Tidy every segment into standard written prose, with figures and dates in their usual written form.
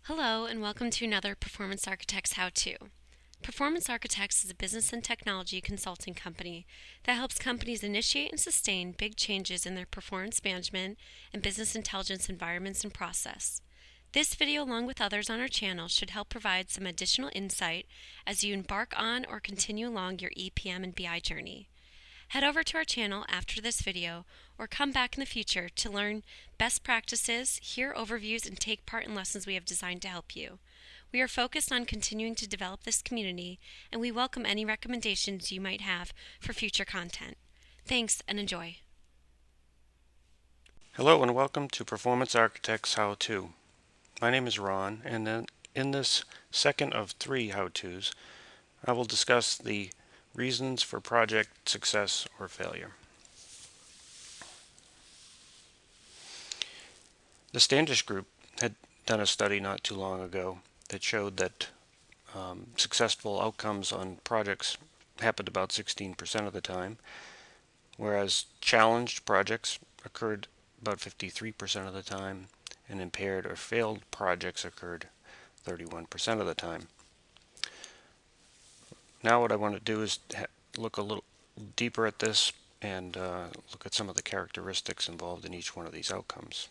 Hello and welcome to another Performance Architects How-To. Performance Architects is a business and technology consulting company that helps companies initiate and sustain big changes in their performance management and business intelligence environments and process. This video, along with others on our channel, should help provide some additional insight as you embark on or continue along your EPM and BI journey. Head over to our channel after this video or come back in the future to learn best practices, hear overviews, and take part in lessons we have designed to help you. We are focused on continuing to develop this community, and we welcome any recommendations you might have for future content. Thanks and enjoy. Hello and welcome to Performance Architects How-To. My name is Ron, and in this second of 3 how-tos, I will discuss the reasons for project success or failure. The Standish Group had done a study not too long ago that showed that successful outcomes on projects happened about 16% of the time, whereas challenged projects occurred about 53% of the time, and impaired or failed projects occurred 31% of the time. Now what I want to do is look a little deeper at this and look at some of the characteristics involved in each one of these outcomes.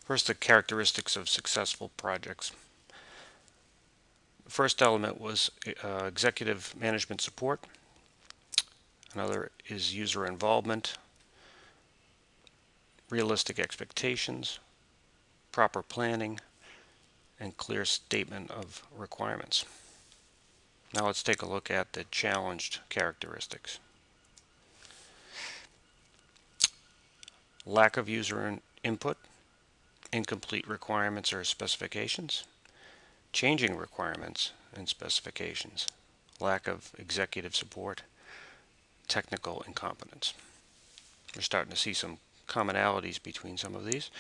First, the characteristics of successful projects. The first element was executive management support. Another is user involvement, realistic expectations, proper planning, and clear statement of requirements. Now let's take a look at the challenged characteristics. Lack of user input, incomplete requirements or specifications, changing requirements and specifications, lack of executive support, technical incompetence. We're starting to see some commonalities between some of these.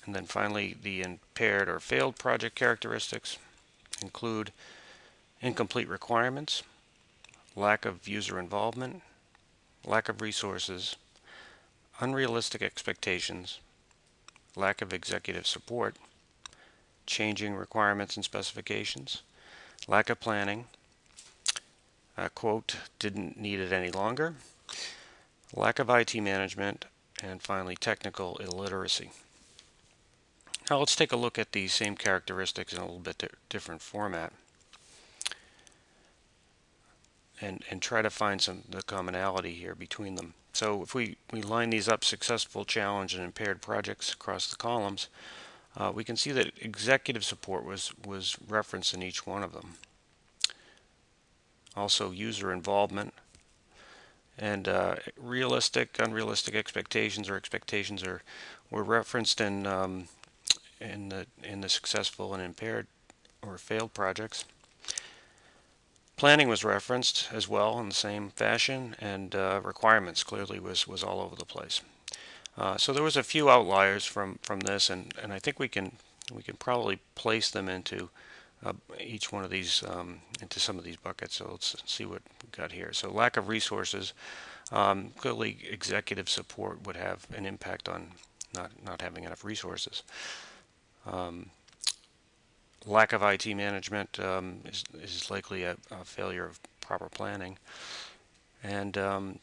And then finally, the impaired or failed project characteristics include incomplete requirements, lack of user involvement, lack of resources, unrealistic expectations, lack of executive support, changing requirements and specifications, lack of planning, quote, didn't need it any longer, lack of IT management, and finally technical illiteracy. Now let's take a look at these same characteristics in a little bit different format and try to find the commonality here between them. So if we line these up, successful, challenged, and impaired projects across the columns, we can see that executive support was referenced in each one of them. Also user involvement and realistic, unrealistic expectations or expectations were referenced in the successful and impaired or failed projects. Planning was referenced as well in the same fashion, and requirements clearly was all over the place. So there was a few outliers from this, and I think we can probably place them into each one of these into some of these buckets. So let's see what we've got here. So lack of resources. Clearly, executive support would have an impact on not having enough resources. Lack of IT management is likely a failure of proper planning. And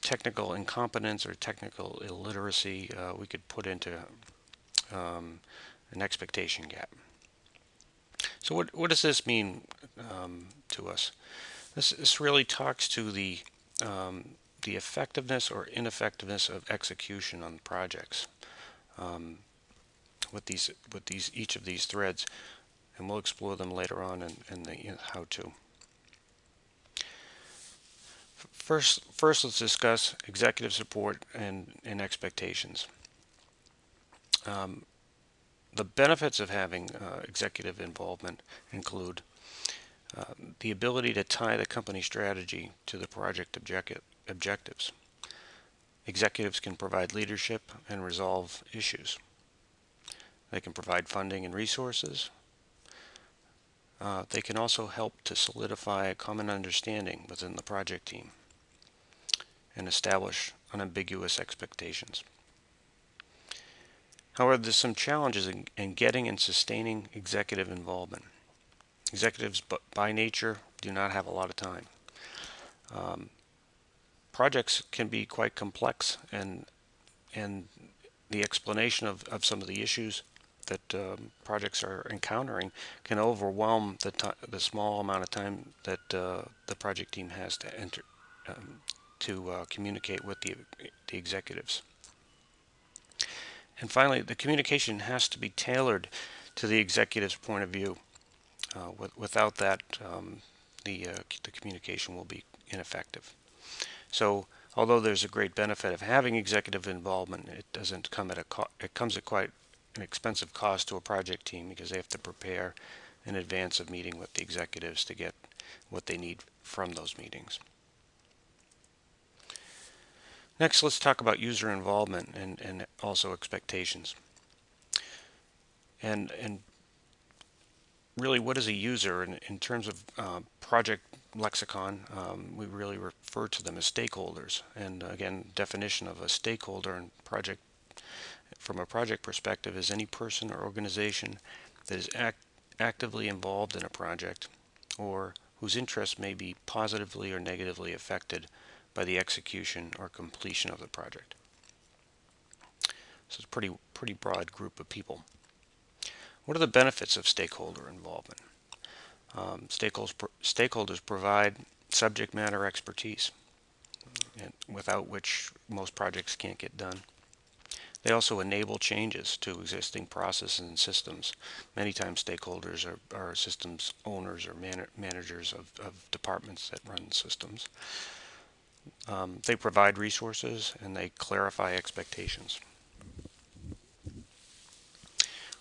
technical incompetence or technical illiteracy we could put into an expectation gap. So what does this mean to us? This really talks to the effectiveness or ineffectiveness of execution on projects with each of these threads, and we'll explore them later on in the how-to. First, let's discuss executive support and expectations. The benefits of having executive involvement include the ability to tie the company strategy to the project objectives. Executives can provide leadership and resolve issues. They can provide funding and resources. They can also help to solidify a common understanding within the project team and establish unambiguous expectations. However, there's some challenges in getting and sustaining executive involvement. Executives, by nature, do not have a lot of time. Um, Projects can be quite complex, and the explanation of some of the issues that projects are encountering can overwhelm the small amount of time that the project team has to communicate with the executives. And finally, the communication has to be tailored to the executive's point of view. Without that, the communication will be ineffective. So, although there's a great benefit of having executive involvement, it doesn't come at it comes at quite an expensive cost to a project team because they have to prepare in advance of meeting with the executives to get what they need from those meetings. Next, let's talk about user involvement and also expectations. And really, what is a user in terms of project lexicon? We really refer to them as stakeholders. And again, definition of a stakeholder in project from a project perspective is any person or organization that is actively involved in a project or whose interests may be positively or negatively affected by the execution or completion of the project. So it's a pretty broad group of people. What are the benefits of stakeholder involvement? Stakeholders provide subject matter expertise, and without which most projects can't get done. They also enable changes to existing processes and systems. Many times stakeholders are systems owners or managers of departments that run systems. They provide resources and they clarify expectations.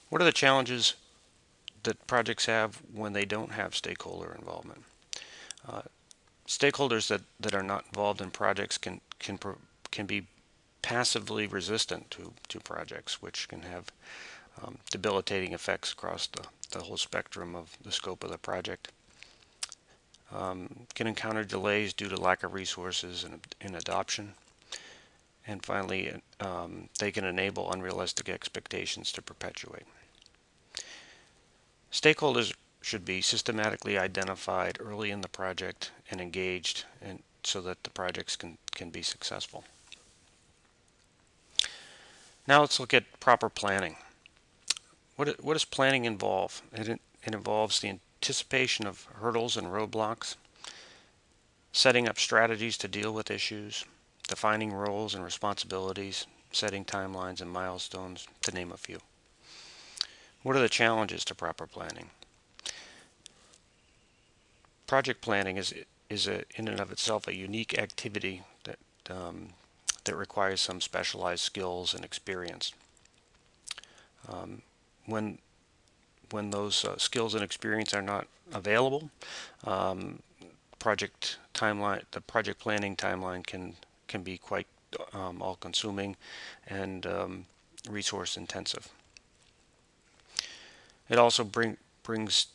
What are the challenges that projects have when they don't have stakeholder involvement? Stakeholders that are not involved in projects can be passively resistant to projects, which can have debilitating effects across the whole spectrum of the scope of the project. Can encounter delays due to lack of resources in adoption. And finally, they can enable unrealistic expectations to perpetuate. Stakeholders should be systematically identified early in the project and engaged so that the projects can be successful. Now let's look at proper planning. What does planning involve? It involves the anticipation of hurdles and roadblocks, setting up strategies to deal with issues, defining roles and responsibilities, setting timelines and milestones, to name a few. What are the challenges to proper planning? Project planning is in and of itself a unique activity that requires some specialized skills and experience. When those skills and experience are not available, the project planning timeline can be quite all-consuming and resource intensive. It also brings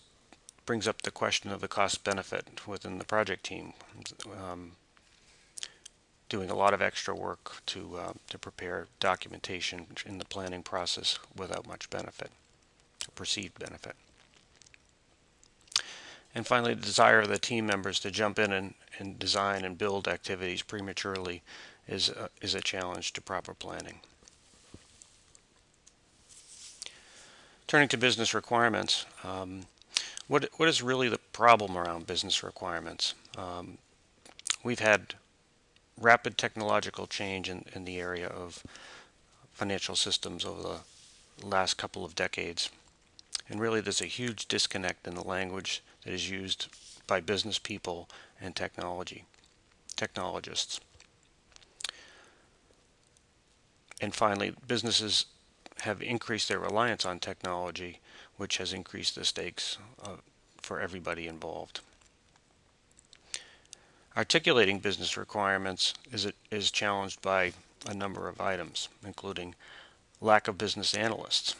up the question of the cost benefit within the project team, doing a lot of extra work to prepare documentation in the planning process without much benefit, perceived benefit. And finally, the desire of the team members to jump in and design and build activities prematurely is a challenge to proper planning. Turning to business requirements, what is really the problem around business requirements? We've had rapid technological change in the area of financial systems over the last couple of decades. And really there's a huge disconnect in the language that is used by business people and technologists. And finally, businesses have increased their reliance on technology, which has increased the stakes for everybody involved. Articulating business requirements is challenged by a number of items, including lack of business analysts,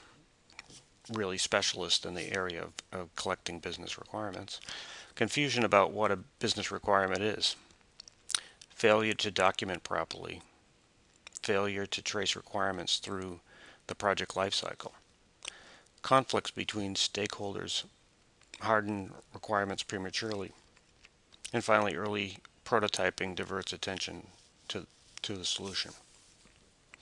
really specialists in the area of collecting business requirements, confusion about what a business requirement is, failure to document properly, failure to trace requirements through the project lifecycle. Conflicts between stakeholders harden requirements prematurely. And finally, early prototyping diverts attention to the solution.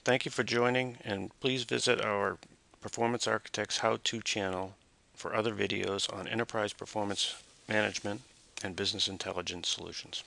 Thank you for joining, and please visit our Performance Architects How-To channel for other videos on enterprise performance management and business intelligence solutions.